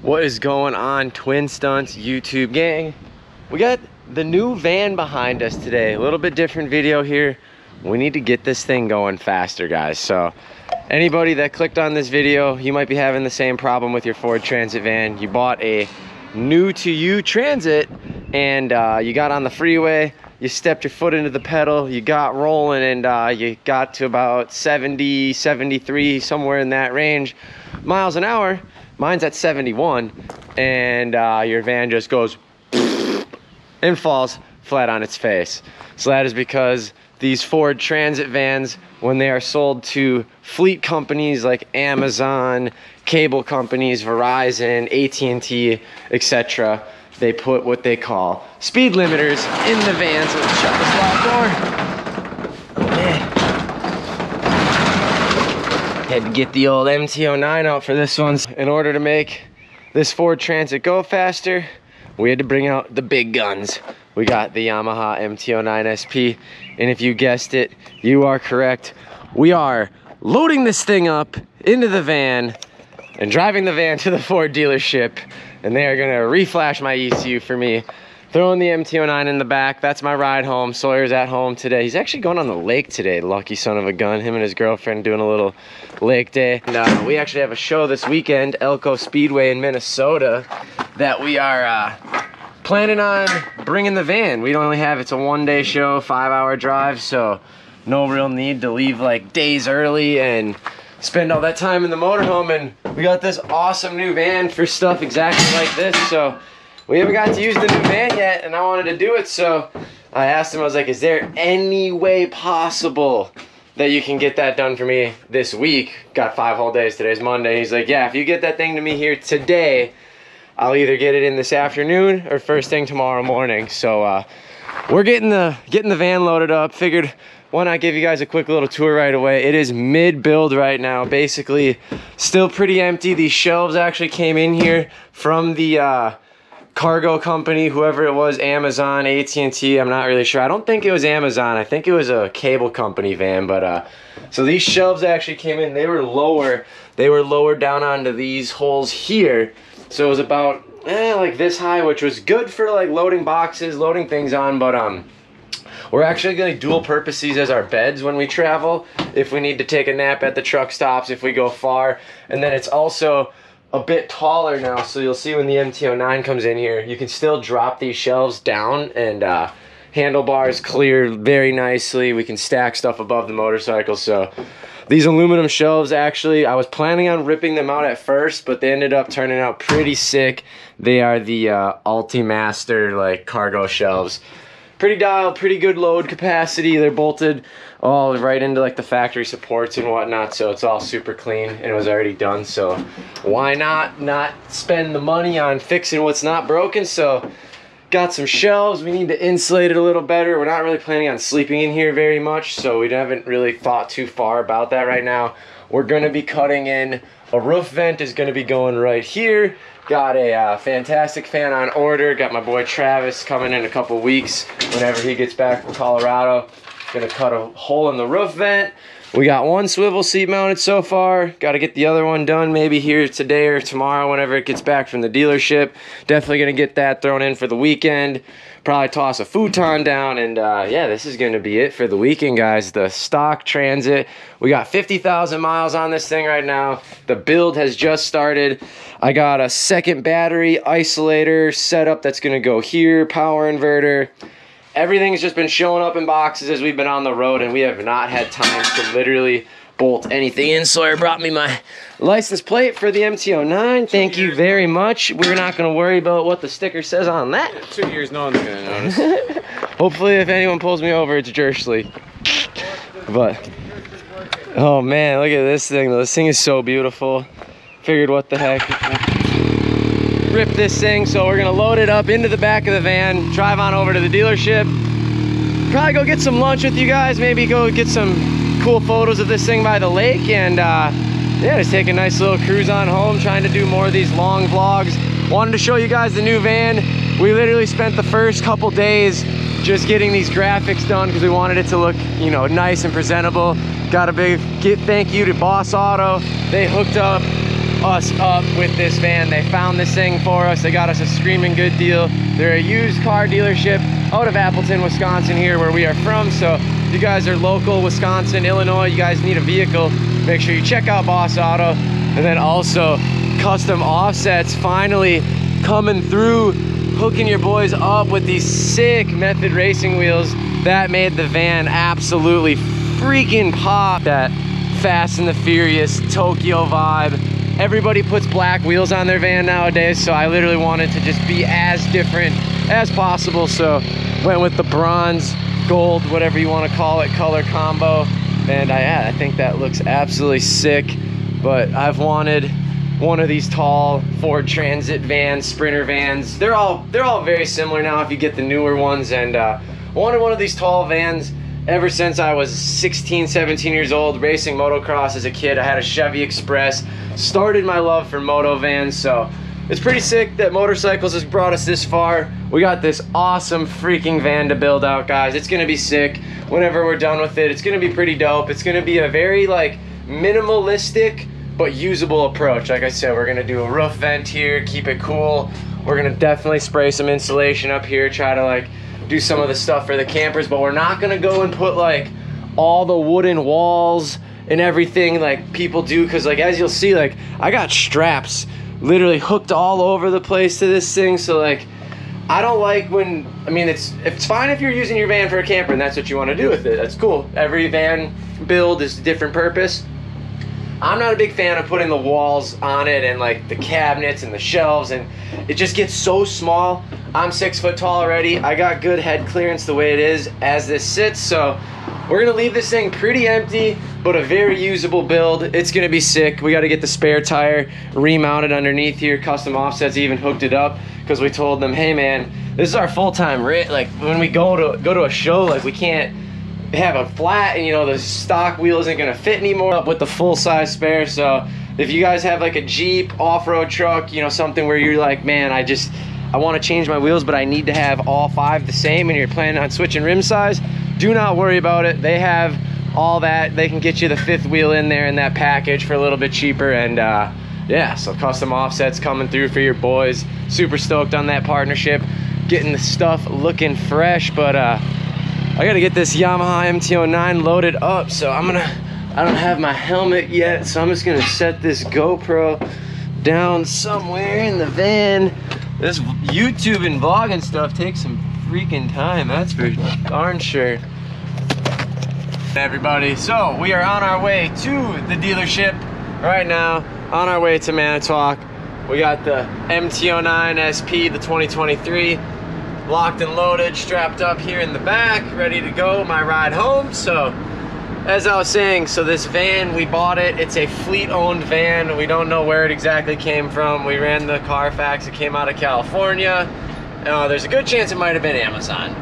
What is going on, Twin Stunts YouTube gang? We got the new van behind us today. A little bit different video here. We need to get this thing going faster, guys. So anybody that clicked on this video, you might be having the same problem with your Ford Transit van. You bought a new to you Transit and you got on the freeway, you stepped your foot into the pedal, you got rolling, and you got to about 70, 73, somewhere in that range miles an hour. Mine's at 71, and your van just goes and falls flat on its face. So that is because these Ford Transit vans, when they are sold to fleet companies like Amazon, cable companies, Verizon, AT&T, etc., they put what they call speed limiters in the van. So let's shut this locked door. Okay. Had to get the old MT09 out for this one. In order to make this Ford Transit go faster, we had to bring out the big guns. We got the Yamaha MT09 SP, and if you guessed it, you are correct. We are loading this thing up into the van and driving the van to the Ford dealership, and they are gonna reflash my ECU for me, throwing the MT09 in the back. That's my ride home. Sawyer's at home today. He's actually going on the lake today, lucky son of a gun. Him and his girlfriend doing a little lake day. And we actually have a show this weekend, Elko Speedway in Minnesota, that we are planning on bringing the van. We don't only have, it's a one-day show, 5-hour drive, so no real need to leave like days early and spend all that time in the motorhome. And we got this awesome new van for stuff exactly like this. So we haven't got to use the new van yet, and I wanted to do it, so I asked him, I was like, is there any way possible that you can get that done for me this week? Got 5 whole days, today's Monday. He's like, yeah, if you get that thing to me here today, I'll either get it in this afternoon or first thing tomorrow morning. So we're getting the van loaded up. Figured, why not give you guys a quick little tour right away. It is mid-build right now, basically still pretty empty. These shelves actually came in here from the cargo company, whoever it was, Amazon, AT&T, I'm not really sure. I don't think it was Amazon. I think it was a cable company van. But so these shelves actually came in. They were lower. They were lowered down onto these holes here. So it was about like this high, which was good for like loading boxes, loading things on. But we're actually going to dual purpose these as our beds when we travel, if we need to take a nap at the truck stops, if we go far. And then it's also a bit taller now, so you'll see when the MT09 comes in here, you can still drop these shelves down, and handlebars clear very nicely. We can stack stuff above the motorcycle. So these aluminum shelves, actually, I was planning on ripping them out at first, but they ended up turning out pretty sick. They are the Ultimaster like cargo shelves. Pretty dialed, pretty good load capacity. They're bolted all right into like the factory supports and whatnot, so it's all super clean, and it was already done. So why not spend the money on fixing what's not broken? So got some shelves. We need to insulate it a little better. We're not really planning on sleeping in here very much, so we haven't really thought too far about that right now. We're going to be cutting in a roof vent, is going to be going right here. Got a fantastic fan on order. Got my boy Travis coming in a couple weeks whenever he gets back from Colorado. Gonna cut a hole in the roof vent. We got one swivel seat mounted so far. Got to get the other one done maybe here today or tomorrow whenever it gets back from the dealership. Definitely gonna get that thrown in for the weekend. Probably toss a futon down, and yeah, this is gonna be it for the weekend, guys. The stock Transit. We got 50,000 miles on this thing right now. The build has just started. I got a second battery isolator setup that's gonna go here, power inverter. Everything's just been showing up in boxes as we've been on the road, and we have not had time to literally bolt anything in. Sawyer brought me my license plate for the MT09. Thank you very much. We're not going to worry about what the sticker says on that. 2 years, no one's going to notice. Hopefully, if anyone pulls me over, it's Jersley. But, oh man, look at this thing. This thing is so beautiful. Figured, what the heck, rip this thing. So we're gonna load it up into the back of the van, drive on over to the dealership, probably go get some lunch with you guys, maybe go get some cool photos of this thing by the lake, and yeah, just take a nice little cruise on home, trying to do more of these long vlogs. Wanted to show you guys the new van. We literally spent the first couple days just getting these graphics done because we wanted it to look, you know, nice and presentable. Got a big thank you to Boss Auto. They hooked up us up with this van. They found this thing for us. They got us a screaming good deal. They're a used car dealership out of Appleton, Wisconsin, here where we are from. So if you guys are local, Wisconsin, Illinois, you guys need a vehicle, make sure you check out Boss Auto. And then also custom offsets finally coming through, hooking your boys up with these sick Method racing wheels that made the van absolutely freaking pop. That Fast and the Furious Tokyo vibe. Everybody puts black wheels on their van nowadays, so I literally wanted to just be as different as possible. So went with the bronze, gold, whatever you want to call it, color combo. And I think that looks absolutely sick. But I've wanted one of these tall Ford Transit vans, Sprinter vans. They're all very similar now if you get the newer ones. And wanted one of these tall vans ever since I was 16, 17 years old, racing motocross as a kid. I had a Chevy Express, started my love for Motovan. So it's pretty sick that motorcycles has brought us this far. We got this awesome freaking van to build out, guys. It's gonna be sick whenever we're done with it. It's gonna be pretty dope. It's gonna be a very like minimalistic but usable approach. Like I said, we're gonna do a roof vent here, keep it cool. We're gonna definitely spray some insulation up here, try to like do some of the stuff for the campers, but we're not gonna go and put like all the wooden walls and everything like people do, because like as you'll see, like I got straps literally hooked all over the place to this thing. So like I don't like when, I mean, it's fine if you're using your van for a camper and that's what you want to do with it. That's cool. Every van build is a different purpose. I'm not a big fan of putting the walls on it and like the cabinets and the shelves, and it just gets so small. I'm 6 foot tall already. I got good head clearance the way it is as this sits. So we're gonna leave this thing pretty empty, but a very usable build. It's gonna be sick. We gotta get the spare tire remounted underneath here. Custom Offsets even hooked it up because we told them, hey man, this is our full-time rig. Like when we go to a show, like we can't have a flat and you know the stock wheel isn't gonna fit anymore up with the full-size spare. So if you guys have like a Jeep off-road truck, you know, something where you're like, man, I want to change my wheels but I need to have all 5 the same, and you're planning on switching rim size, do not worry about it. They have all that. They can get you the 5th wheel in there in that package for a little bit cheaper. And yeah, so Custom Offsets coming through for your boys. Super stoked on that partnership, getting the stuff looking fresh. But I gotta get this Yamaha MT09 loaded up. So I don't have my helmet yet, so I'm just gonna set this GoPro down somewhere in the van. This YouTube and vlogging stuff takes some freaking time, that's for darn sure. Everybody, so we are on our way to the dealership right now, on our way to Manitowoc. We got the MT09 SP, the 2023, locked and loaded, strapped up here in the back, ready to go, my ride home. So as I was saying, so this van, we bought it. It's a fleet-owned van. We don't know where it exactly came from. We ran the Carfax. It came out of California. There's a good chance it might have been Amazon.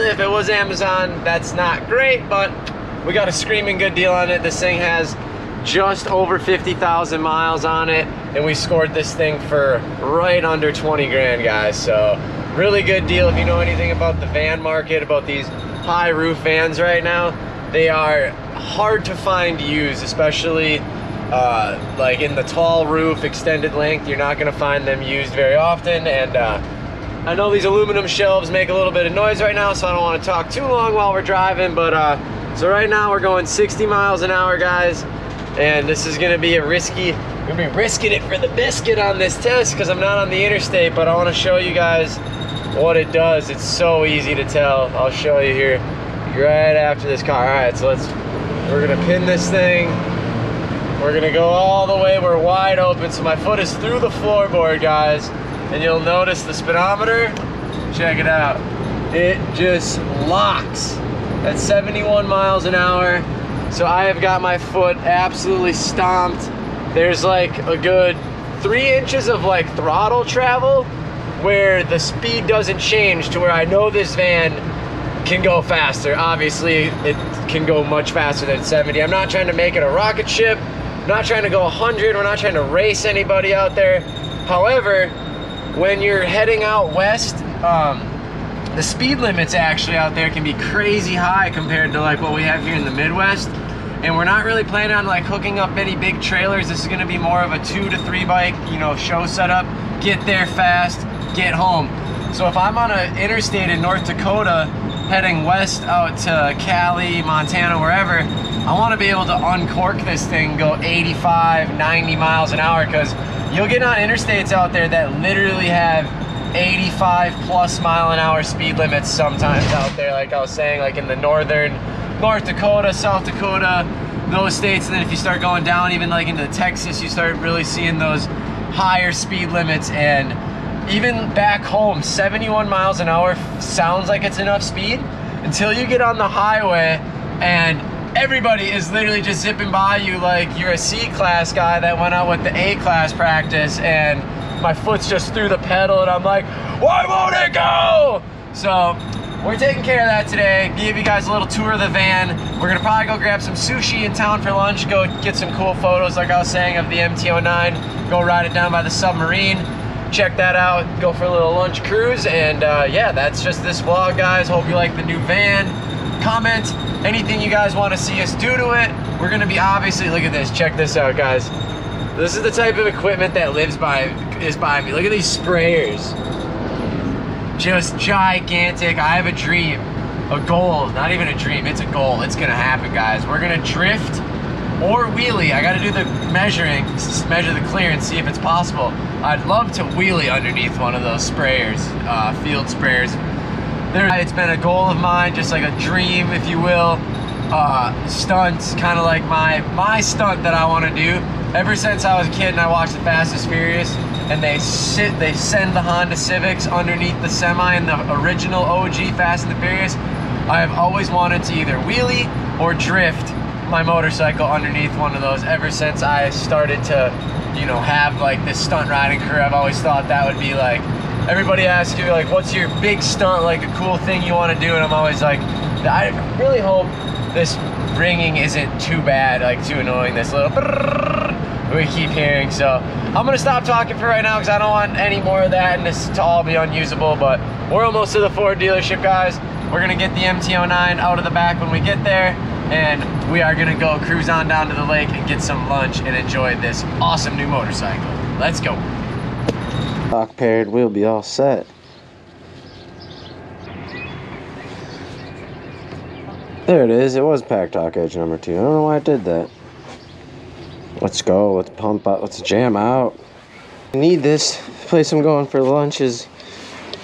If it was Amazon, that's not great, but we got a screaming good deal on it. This thing has just over 50,000 miles on it, and we scored this thing for right under 20 grand, guys. So really good deal. If you know anything about the van market, about these high roof vans right now, they are hard to find used, especially like in the tall roof, extended length. You're not gonna find them used very often. And I know these aluminum shelves make a little bit of noise right now, so I don't want to talk too long while we're driving. But so right now we're going 60 miles an hour, guys, and this is gonna be a risky, we're gonna be risking it for the biscuit on this test because I'm not on the interstate. But I want to show you guys what it does. It's so easy to tell. I'll show you here right after this car. All right, so we're gonna pin this thing. We're gonna go all the way. We're wide open, so my foot is through the floorboard, guys. And you'll notice the speedometer, check it out. It just locks at 71 miles an hour. So I have got my foot absolutely stomped. There's like a good 3 inches of like throttle travel where the speed doesn't change, to where I know this van can go faster. Obviously, it can go much faster than 70. I'm not trying to make it a rocket ship. I'm not trying to go 100. We're not trying to race anybody out there. However, when you're heading out west, the speed limits actually out there can be crazy high compared to like what we have here in the Midwest. And we're not really planning on like hooking up any big trailers. This is gonna be more of a 2 to 3 bike, you know, show setup. Get there fast, get home. So if I'm on an interstate in North Dakota, heading west out to Cali, Montana, wherever, I wanna be able to uncork this thing, go 85, 90 miles an hour, because you'll get on interstates out there that literally have 85 plus mile an hour speed limits sometimes out there, like I was saying, like in the northern North Dakota, South Dakota, those states. And then if you start going down even like into Texas, you start really seeing those higher speed limits. And even back home, 71 miles an hour sounds like it's enough speed until you get on the highway and everybody is literally just zipping by you like you're a C-class guy that went out with the A-class practice, and my foot's just through the pedal and I'm like, why won't it go? So we're taking care of that today. Give you guys a little tour of the van. We're gonna probably go grab some sushi in town for lunch, go get some cool photos like I was saying of the MT09, go ride it down by the submarine, check that out, go for a little lunch cruise. And yeah, that's just this vlog, guys. Hope you like the new van. Comment anything you guys want to see us do to it. We're gonna be obviously, look at this, check this out, guys. This is the type of equipment that is by me. Look at these sprayers. Just gigantic. I have a dream, a goal, not even a dream, it's a goal. It's gonna happen, guys. We're gonna drift or wheelie. I gotta do the measuring, measure the clearance, see if it's possible. I'd love to wheelie underneath one of those sprayers, field sprayers. It's been a goal of mine, just like a dream, if you will. Stunts, kind of like my stunt that I want to do. Ever since I was a kid and I watched the Fast and Furious, and they send the Honda Civics underneath the semi in the original OG Fast and the Furious, I have always wanted to either wheelie or drift my motorcycle underneath one of those. Ever since I started to, you know, have like this stunt riding career, I've always thought that would be like, everybody asks you like, what's your big stunt, like a cool thing you want to do? And I'm always like, I really hope this ringing isn't too bad, like too annoying, this little we keep hearing. So I'm gonna stop talking for right now because I don't want any more of that and this to all be unusable. But we're almost to the Ford dealership, guys. We're gonna get the MT09 out of the back when we get there, and we are gonna go cruise on down to the lake and get some lunch and enjoy this awesome new motorcycle. Let's go. Lock paired, we'll be all set. There it is. It was pack talk edge number 2. I don't know why it did that. Let's go. Let's pump out. Let's jam out. I need this. The place I'm going for lunch is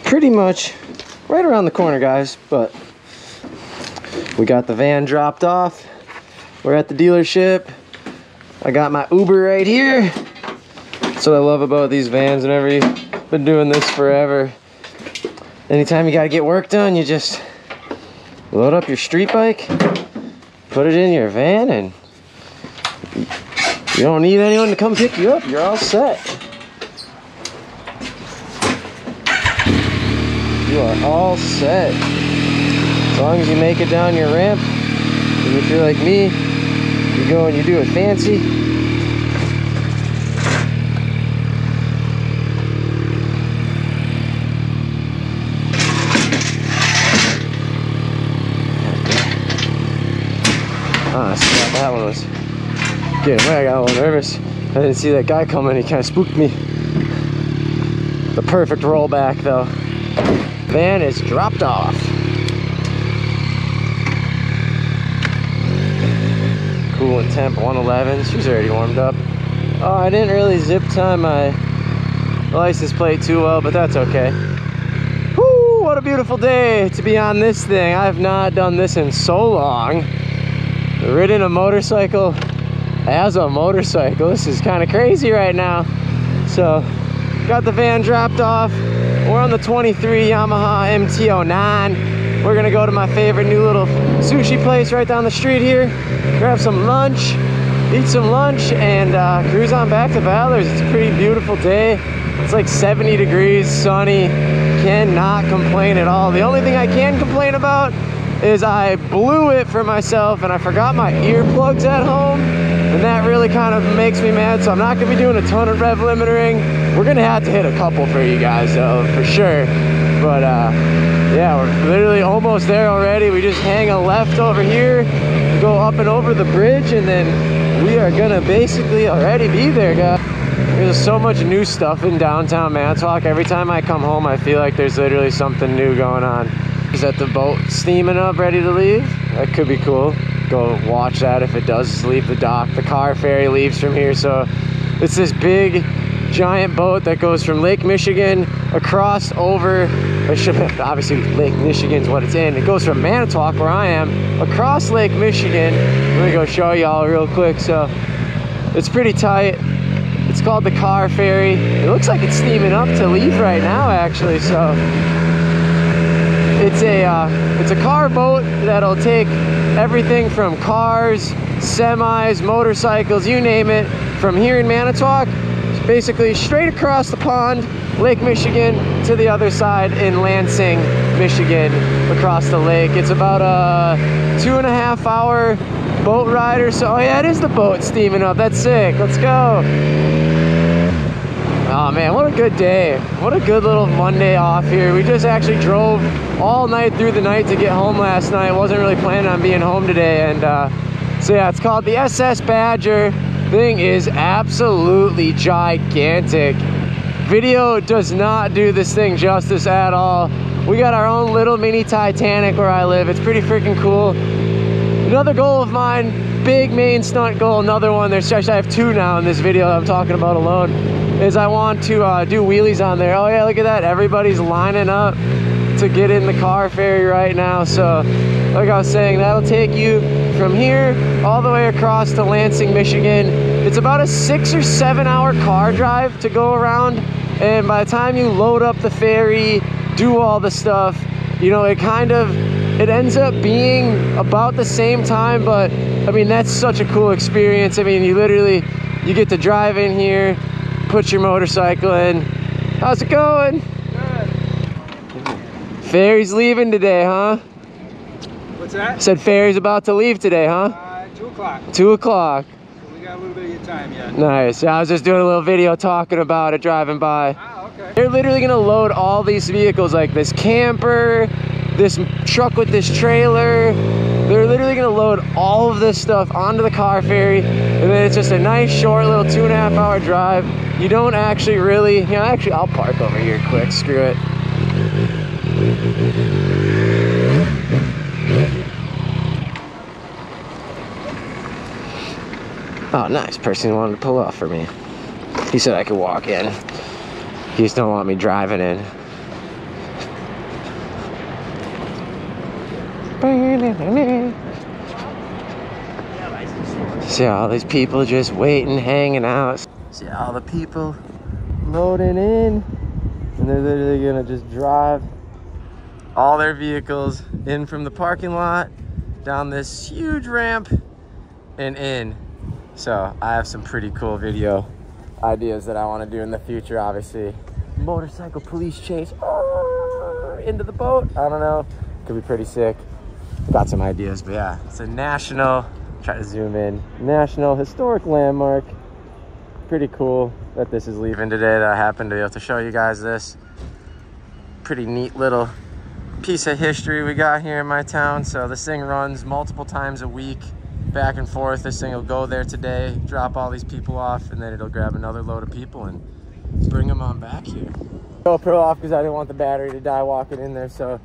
pretty much right around the corner, guys. But we got the van dropped off. We're at the dealership. I got my Uber right here. That's what I love about these vans. Whenever you've been doing this forever, anytime you got to get work done, you just load up your street bike, put it in your van, and you don't need anyone to come pick you up. You're all set. You are all set. As long as you make it down your ramp, and if you're like me, you go and you do it fancy. I thought that one was getting away. I got a little nervous. I didn't see that guy coming. He kind of spooked me. The perfect rollback, though. Van is dropped off. Coolant temp 111. She's already warmed up. Oh, I didn't really zip tie my license plate too well, but that's okay. Woo! What a beautiful day to be on this thing. I have not done this in so long. Ridden a motorcycle as a motorcycle. This is kind of crazy right now. So got the van dropped off. We're on the 23 Yamaha MT09. We're gonna go to my favorite new little sushi place right down the street here, grab some lunch, eat some lunch, and cruise on back to Ballers. It's a pretty beautiful day. It's like 70 degrees, sunny. Cannot complain at all. The only thing I can complain about is I blew it for myself and I forgot my earplugs at home, and that really kind of makes me mad. So I'm not gonna be doing a ton of rev limiter. We're gonna have to hit a couple for you guys though, for sure. But yeah, we're literally almost there already. We just hang a left over here, go up and over the bridge, and then we are gonna basically already be there, guys. There's so much new stuff in downtown Manitowoc. Every time I come home, I feel like there's literally something new going on. Is that the boat steaming up, ready to leave? That could be cool. Go watch that if it does leave the dock. The car ferry leaves from here, so it's this big, giant boat that goes from Lake Michigan across over, obviously Lake Michigan's what it's in. It goes from Manitowoc, where I am, across Lake Michigan. Let me go show y'all real quick. So it's pretty tight. It's called the car ferry. It looks like it's steaming up to leave right now, actually. So it's a car boat that'll take everything from cars, semis, motorcycles, you name it, from here in Manitowoc, basically straight across the pond, Lake Michigan, to the other side in Lansing, Michigan, across the lake. It's about a 2.5 hour boat ride or so. Oh yeah, it is the boat steaming up. That's sick. Let's go. Oh man, what a good day. What a good little Monday off here. We just actually drove all night through the night to get home last night. Wasn't really planning on being home today. And so yeah, it's called the SS Badger. Thing is absolutely gigantic. Video does not do this thing justice at all. We got our own little mini Titanic where I live. It's pretty freaking cool. Another goal of mine, big main stunt goal, another one. There's actually, I have two now in this video that I'm talking about alone, is I want to do wheelies on there. Oh yeah, look at that. Everybody's lining up to get in the car ferry right now. So like I was saying, that'll take you from here all the way across to Lansing, Michigan. It's about a 6 or 7 hour car drive to go around, and by the time you load up the ferry, do all the stuff, you know, it ends up being about the same time. But I mean, that's such a cool experience. I mean, you get to drive in here, put your motorcycle in. How's it going? Good. Ferry's leaving today, huh? What's that? Said ferry's about to leave today, huh? 2 o'clock. 2 o'clock. So we got a little bit of time yet. Nice. Yeah, I was just doing a little video talking about it, driving by. Ah, okay. They're literally gonna load all these vehicles, like this camper, this truck with this trailer. They're literally gonna load all of this stuff onto the car ferry, and then it's just a nice short little 2.5 hour drive. You don't actually really, you know, actually I'll park over here quick, screw it. Oh, nice. Person wanted to pull off for me. He said I could walk in. He just don't want me driving in. See all these people just waiting, hanging out. See all the people loading in, and they're literally gonna just drive all their vehicles in from the parking lot, down this huge ramp, and in. So I have some pretty cool video ideas that I want to do in the future. Obviously, motorcycle police chase into the boat. I don't know, could be pretty sick. Got some ideas, but yeah, it's a national, try to zoom in, national historic landmark. Pretty cool that this is leaving today, that I happen to be able to show you guys this. Pretty neat little piece of history we got here in my town. So this thing runs multiple times a week, back and forth. This thing will go there today, drop all these people off, and then it'll grab another load of people and bring them on back here. GoPro off because I didn't want the battery to die walking in there. So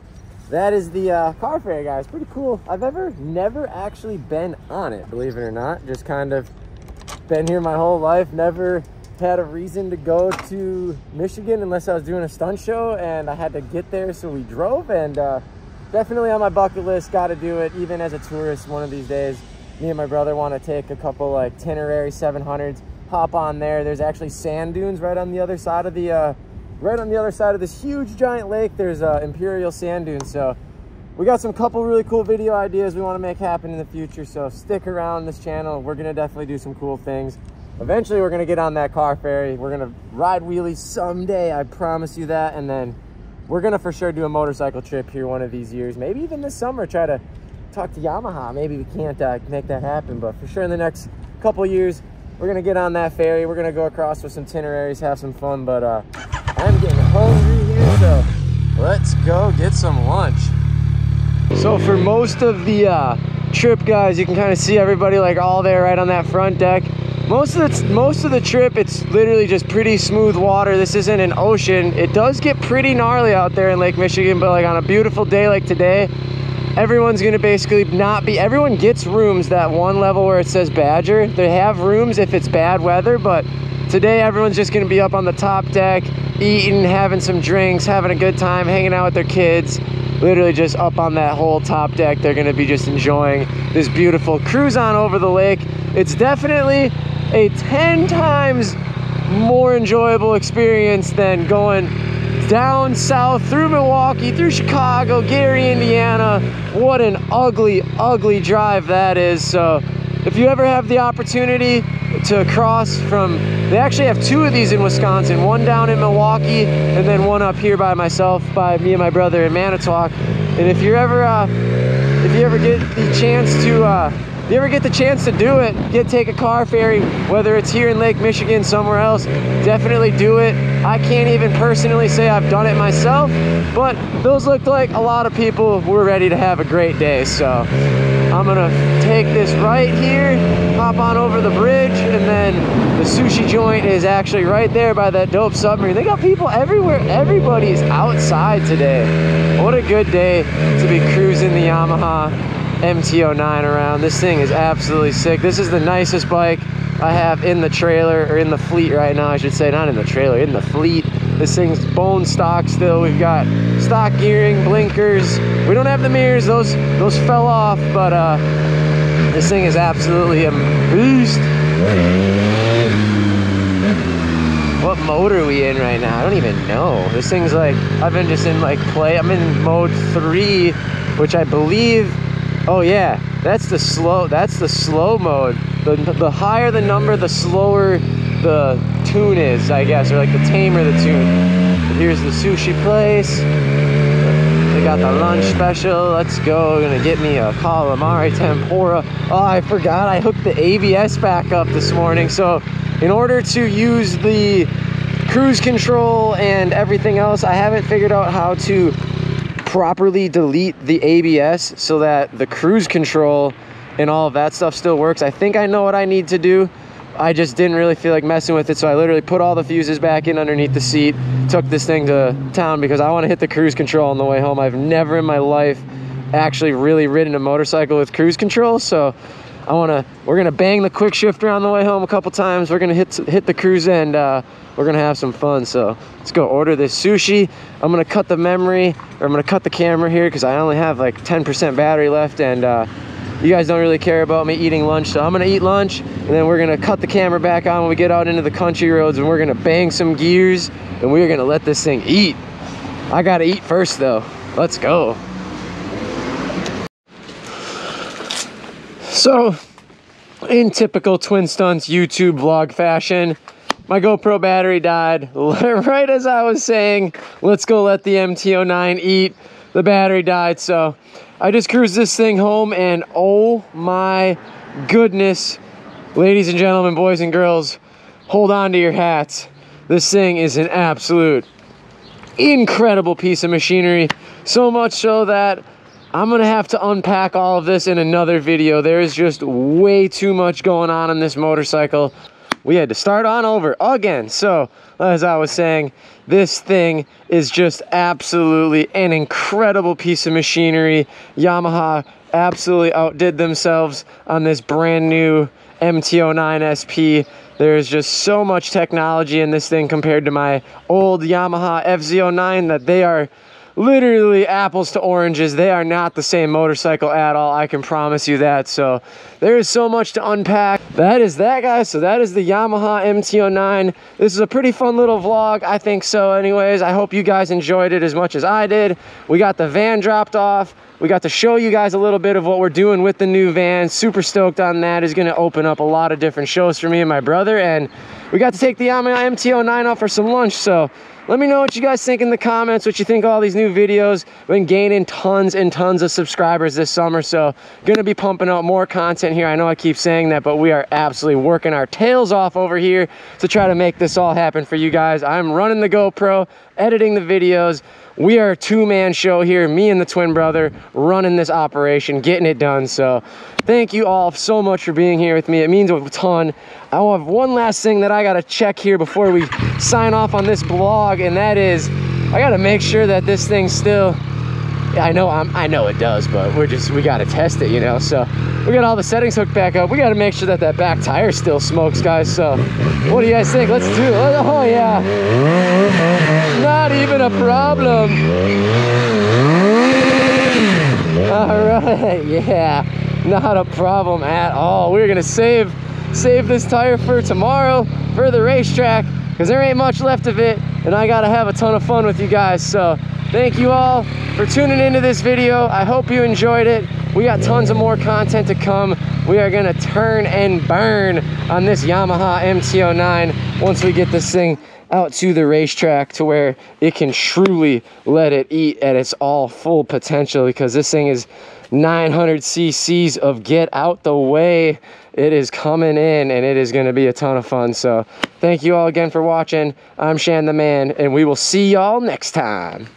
that is the car ferry, guys. Pretty cool. I've never actually been on it, believe it or not. Just kind of been here my whole life. Never had a reason to go to Michigan unless I was doing a stunt show, and I had to get there, so we drove. And definitely on my bucket list, got to do it even as a tourist one of these days. Me and my brother want to take a couple like Tenere 700s, hop on there. There's actually sand dunes right on the other side of the this huge giant lake. There's Imperial sand dunes. So we got some couple really cool video ideas we want to make happen in the future. So stick around this channel. We're gonna definitely do some cool things. Eventually we're gonna get on that car ferry. We're gonna ride wheelies someday, I promise you that. And then we're gonna for sure do a motorcycle trip here one of these years. Maybe even this summer, try to talk to Yamaha. Maybe we can't make that happen, but for sure in the next couple years, we're gonna get on that ferry. We're gonna go across with some itineraries, have some fun. But I'm getting hungry here, so let's go get some lunch. So for most of the trip, guys, you can kind of see everybody like all there right on that front deck. Most of the trip, it's literally just pretty smooth water. This isn't an ocean. It does get pretty gnarly out there in Lake Michigan, but like on a beautiful day like today, everyone's gonna basically not be, everyone gets rooms that one level where it says Badger. They have rooms if it's bad weather, but today everyone's just gonna be up on the top deck, eating, having some drinks, having a good time, hanging out with their kids. Literally just up on that whole top deck. They're gonna be just enjoying this beautiful cruise on over the lake. It's definitely a 10 times more enjoyable experience than going down south through Milwaukee, through Chicago, Gary, Indiana. What an ugly, ugly drive that is. So if you ever have the opportunity to cross from, they actually have 2 of these in Wisconsin, one down in Milwaukee and then one up here by myself, by me and my brother in Manitowoc. And if you ever get the chance to do it, take a car ferry, whether it's here in Lake Michigan, somewhere else, definitely do it. I can't even personally say I've done it myself, but those looked like a lot of people were ready to have a great day. So I'm gonna take this right here, hop on over the bridge, and then the sushi joint is actually right there by that dope submarine. They got people everywhere. Everybody's outside today. What a good day to be cruising the Yamaha MT09 around. This thing is absolutely sick. This is the nicest bike I have in the trailer, or in the fleet right now, I should say. Not in the trailer, in the fleet. This thing's bone stock still. We've got stock gearing, blinkers. We don't have the mirrors, those fell off, but this thing is absolutely a beast. What mode are we in right now? I don't even know. This thing's like, I've been just in like play. I'm in mode 3, which I believe, oh yeah, that's the slow mode. The higher the number, the slower the tune is, I guess, or like the tamer the tune. But here's the sushi place. They got the lunch special. Let's go. Gonna get me a calamari tempura. Oh, I forgot I hooked the ABS back up this morning. So in order to use the cruise control and everything else, I haven't figured out how to properly delete the ABS so that the cruise control and all of that stuff still works. I think I know what I need to do. I just didn't really feel like messing with it, so I literally put all the fuses back in underneath the seat, took this thing to town because I want to hit the cruise control on the way home. I've never in my life actually really ridden a motorcycle with cruise control, so we're gonna bang the quick shifter on the way home a couple times. We're gonna hit the cruise, and we're gonna have some fun. So let's go order this sushi. I'm gonna cut the memory, or I'm gonna cut the camera here because I only have like 10% battery left, and you guys don't really care about me eating lunch, so I'm gonna eat lunch, and then we're gonna cut the camera back on when we get out into the country roads, and we're gonna bang some gears, and we're gonna let this thing eat. I gotta eat first though. Let's go. So, in typical Twin Stunts YouTube vlog fashion, my GoPro battery died right as I was saying, let's go let the MT09 eat. The battery died, so I just cruised this thing home, and oh my goodness, ladies and gentlemen, boys and girls, hold on to your hats. This thing is an absolute incredible piece of machinery, so much so that I'm gonna have to unpack all of this in another video. There is just way too much going on in this motorcycle. We had to start on over again. So as I was saying, this thing is just absolutely an incredible piece of machinery. Yamaha absolutely outdid themselves on this brand new MT09 SP. There's just so much technology in this thing compared to my old Yamaha FZ09 that they are literally apples to oranges. They are not the same motorcycle at all, I can promise you that. So there is so much to unpack. That is that, guys. So that is the Yamaha MT09. This is a pretty fun little vlog, I think so anyways. I hope you guys enjoyed it as much as I did. We got the van dropped off. We got to show you guys a little bit of what we're doing with the new van. Super stoked on that. It's going to open up a lot of different shows for me and my brother. And we got to take the Yamaha MT09 out for some lunch. So let me know what you guys think in the comments, what you think of all these new videos. We've been gaining tons and tons of subscribers this summer, so gonna be pumping out more content here. I know I keep saying that, but we are absolutely working our tails off over here to try to make this all happen for you guys. I'm running the GoPro, editing the videos, we are a two-man show here, me and the twin brother running this operation, getting it done. So thank you all so much for being here with me. It means a ton. I have one last thing that I gotta check here before we sign off on this vlog, and that is I gotta make sure that this thing still, I know it does, but we gotta test it, you know. So we got all the settings hooked back up. We gotta make sure that that back tire still smokes, guys. So what do you guys think? Let's do it. Oh yeah, not even a problem. All right, yeah, not a problem at all. We're gonna save this tire for tomorrow for the racetrack, because there ain't much left of it, and I gotta have a ton of fun with you guys. So thank you all for tuning into this video. I hope you enjoyed it. We got tons of more content to come. We are gonna turn and burn on this Yamaha MT09 once we get this thing out to the racetrack to where it can truly let it eat at its all full potential, because this thing is 900 cc's of get out the way. It is coming in, and it is going to be a ton of fun. So thank you all again for watching. I'm Shan the Man, and we will see y'all next time.